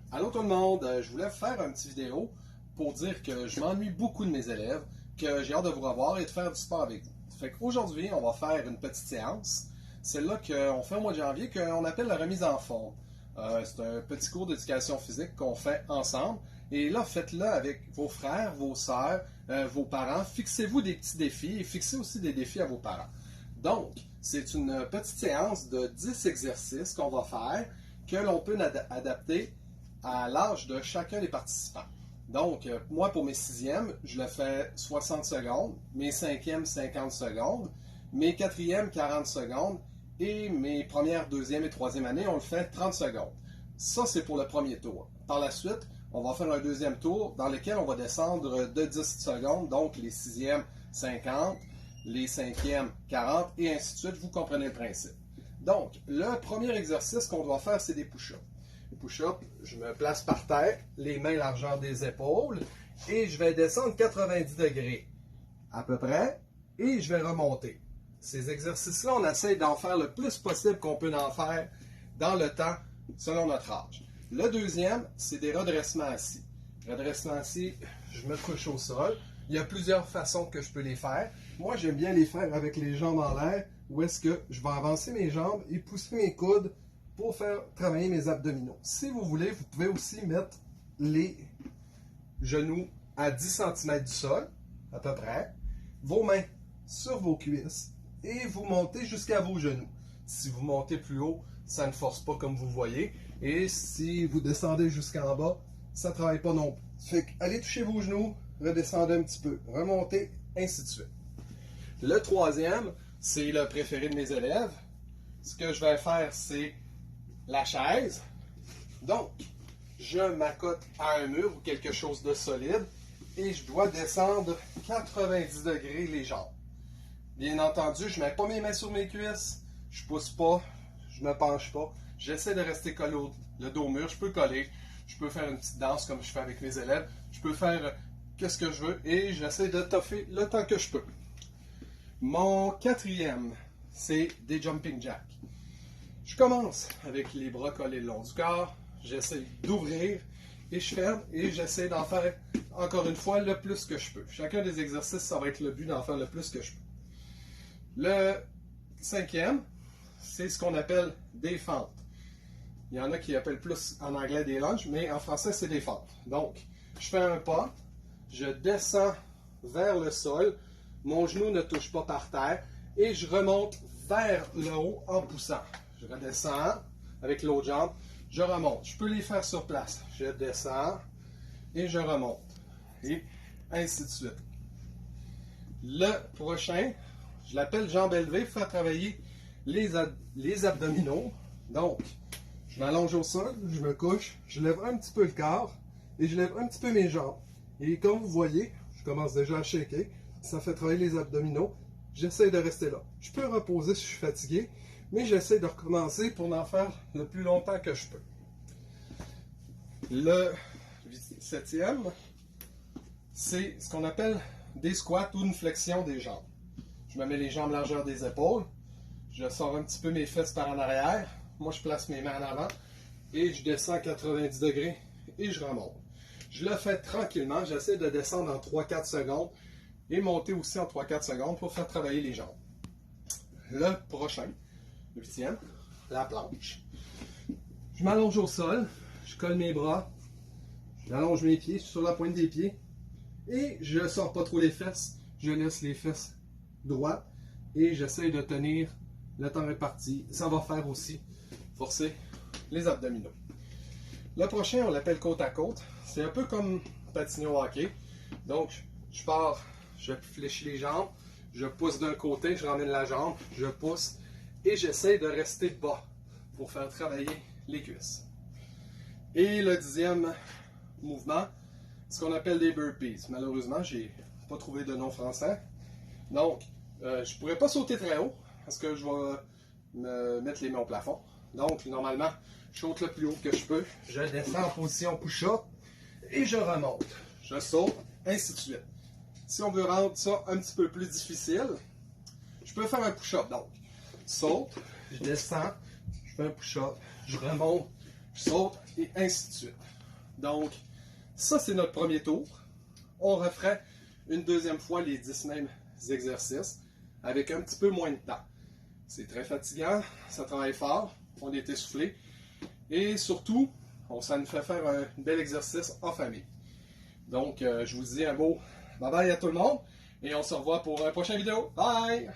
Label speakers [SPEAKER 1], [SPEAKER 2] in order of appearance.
[SPEAKER 1] Allô tout le monde, je voulais faire une petite vidéo pour dire que je m'ennuie beaucoup de mes élèves, que j'ai hâte de vous revoir et de faire du sport avec vous. Fait qu'aujourd'hui, on va faire une petite séance, celle-là qu'on fait au mois de janvier, qu'on appelle la remise en forme. C'est un petit cours d'éducation physique qu'on fait ensemble. Et là, faites-le avec vos frères, vos sœurs, vos parents. Fixez-vous des petits défis et fixez aussi des défis à vos parents. Donc, c'est une petite séance de 10 exercices qu'on va faire, que l'on peut adapter à l'âge de chacun des participants. Donc, moi, pour mes sixièmes, je le fais 60 secondes, mes cinquièmes, 50 secondes, mes quatrièmes, 40 secondes, et mes premières, deuxième et troisième années, on le fait 30 secondes. Ça, c'est pour le premier tour. Par la suite, on va faire un deuxième tour dans lequel on va descendre de 10 secondes, donc les sixièmes, 50, les cinquièmes, 40, et ainsi de suite. Vous comprenez le principe. Donc, le premier exercice qu'on doit faire, c'est des push-ups. Les push-ups, je me place par terre, les mains largeur des épaules, et je vais descendre 90 degrés, à peu près, et je vais remonter. Ces exercices-là, on essaie d'en faire le plus possible qu'on peut en faire dans le temps, selon notre âge. Le deuxième, c'est des redressements assis. Redressements assis, je me couche au sol. Il y a plusieurs façons que je peux les faire. Moi, j'aime bien les faire avec les jambes en l'air, où est-ce que je vais avancer mes jambes et pousser mes coudes pour faire travailler mes abdominaux. Si vous voulez, vous pouvez aussi mettre les genoux à 10 cm du sol, à peu près, vos mains sur vos cuisses et vous montez jusqu'à vos genoux. Si vous montez plus haut, ça ne force pas comme vous voyez. Et si vous descendez jusqu'en bas, ça ne travaille pas non plus. Fait que allez toucher vos genoux, redescendez un petit peu, remontez, ainsi de suite. Le troisième, c'est le préféré de mes élèves. Ce que je vais faire, c'est la chaise. Donc, je m'accote à un mur ou quelque chose de solide et je dois descendre 90 degrés les jambes. Bien entendu, je ne mets pas mes mains sur mes cuisses, je ne pousse pas, je ne me penche pas. J'essaie de rester collé le dos au mur. Je peux coller, je peux faire une petite danse comme je fais avec mes élèves. Je peux faire qu'est-ce que je veux et j'essaie de toffer le temps que je peux. Mon quatrième, c'est des jumping jacks. Je commence avec les bras collés le long du corps, j'essaie d'ouvrir et je ferme et j'essaie d'en faire encore une fois le plus que je peux. Chacun des exercices, ça va être le but d'en faire le plus que je peux. Le cinquième, c'est ce qu'on appelle des fentes. Il y en a qui appellent plus en anglais des lunges, mais en français c'est des fentes. Donc, je fais un pas, je descends vers le sol, mon genou ne touche pas par terre et je remonte vers le haut en poussant. Je redescends avec l'autre jambe, je remonte. Je peux les faire sur place. Je descends et je remonte. Et ainsi de suite. Le prochain, je l'appelle jambes élevées pour faire travailler les abdominaux. Donc, je m'allonge au sol, je me couche, je lève un petit peu le corps et je lève un petit peu mes jambes. Et comme vous voyez, je commence déjà à shaker. Ça fait travailler les abdominaux. J'essaie de rester là. Je peux reposer si je suis fatigué, mais j'essaie de recommencer pour en faire le plus longtemps que je peux. Le septième, c'est ce qu'on appelle des squats ou une flexion des jambes. Je me mets les jambes largeur des épaules, je sors un petit peu mes fesses par en arrière, moi je place mes mains en avant et je descends à 90 degrés et je remonte. Je le fais tranquillement, j'essaie de descendre en 3-4 secondes et monter aussi en 3-4 secondes pour faire travailler les jambes. Le prochain, le huitième, la planche. Je m'allonge au sol, je colle mes bras, j'allonge mes pieds, je suis sur la pointe des pieds et je ne sors pas trop les fesses, je laisse les fesses droites et j'essaie de tenir le temps réparti. Ça va faire aussi forcer les abdominaux. Le prochain, on l'appelle côte à côte. C'est un peu comme patiner au hockey. Donc, je pars, je fléchis les jambes, je pousse d'un côté, je ramène la jambe, je pousse et j'essaie de rester bas pour faire travailler les cuisses. Et le dixième mouvement, ce qu'on appelle des burpees. Malheureusement, je n'ai pas trouvé de nom français. Donc, je ne pourrais pas sauter très haut parce que je vais me mettre les mains au plafond. Donc, normalement, je saute le plus haut que je peux. Je descends en position push-up et je remonte. Je saute, ainsi de suite. Si on veut rendre ça un petit peu plus difficile, je peux faire un push-up. Donc, saute, je descends, je fais un push-up, je remonte, je saute et ainsi de suite. Donc, ça, c'est notre premier tour. On referait une deuxième fois les 10 mêmes exercices avec un petit peu moins de temps. C'est très fatigant, ça travaille fort, on est essoufflé et surtout, ça nous fait faire un bel exercice en famille. Donc, je vous dis un beau bye bye à tout le monde et on se revoit pour une prochaine vidéo. Bye!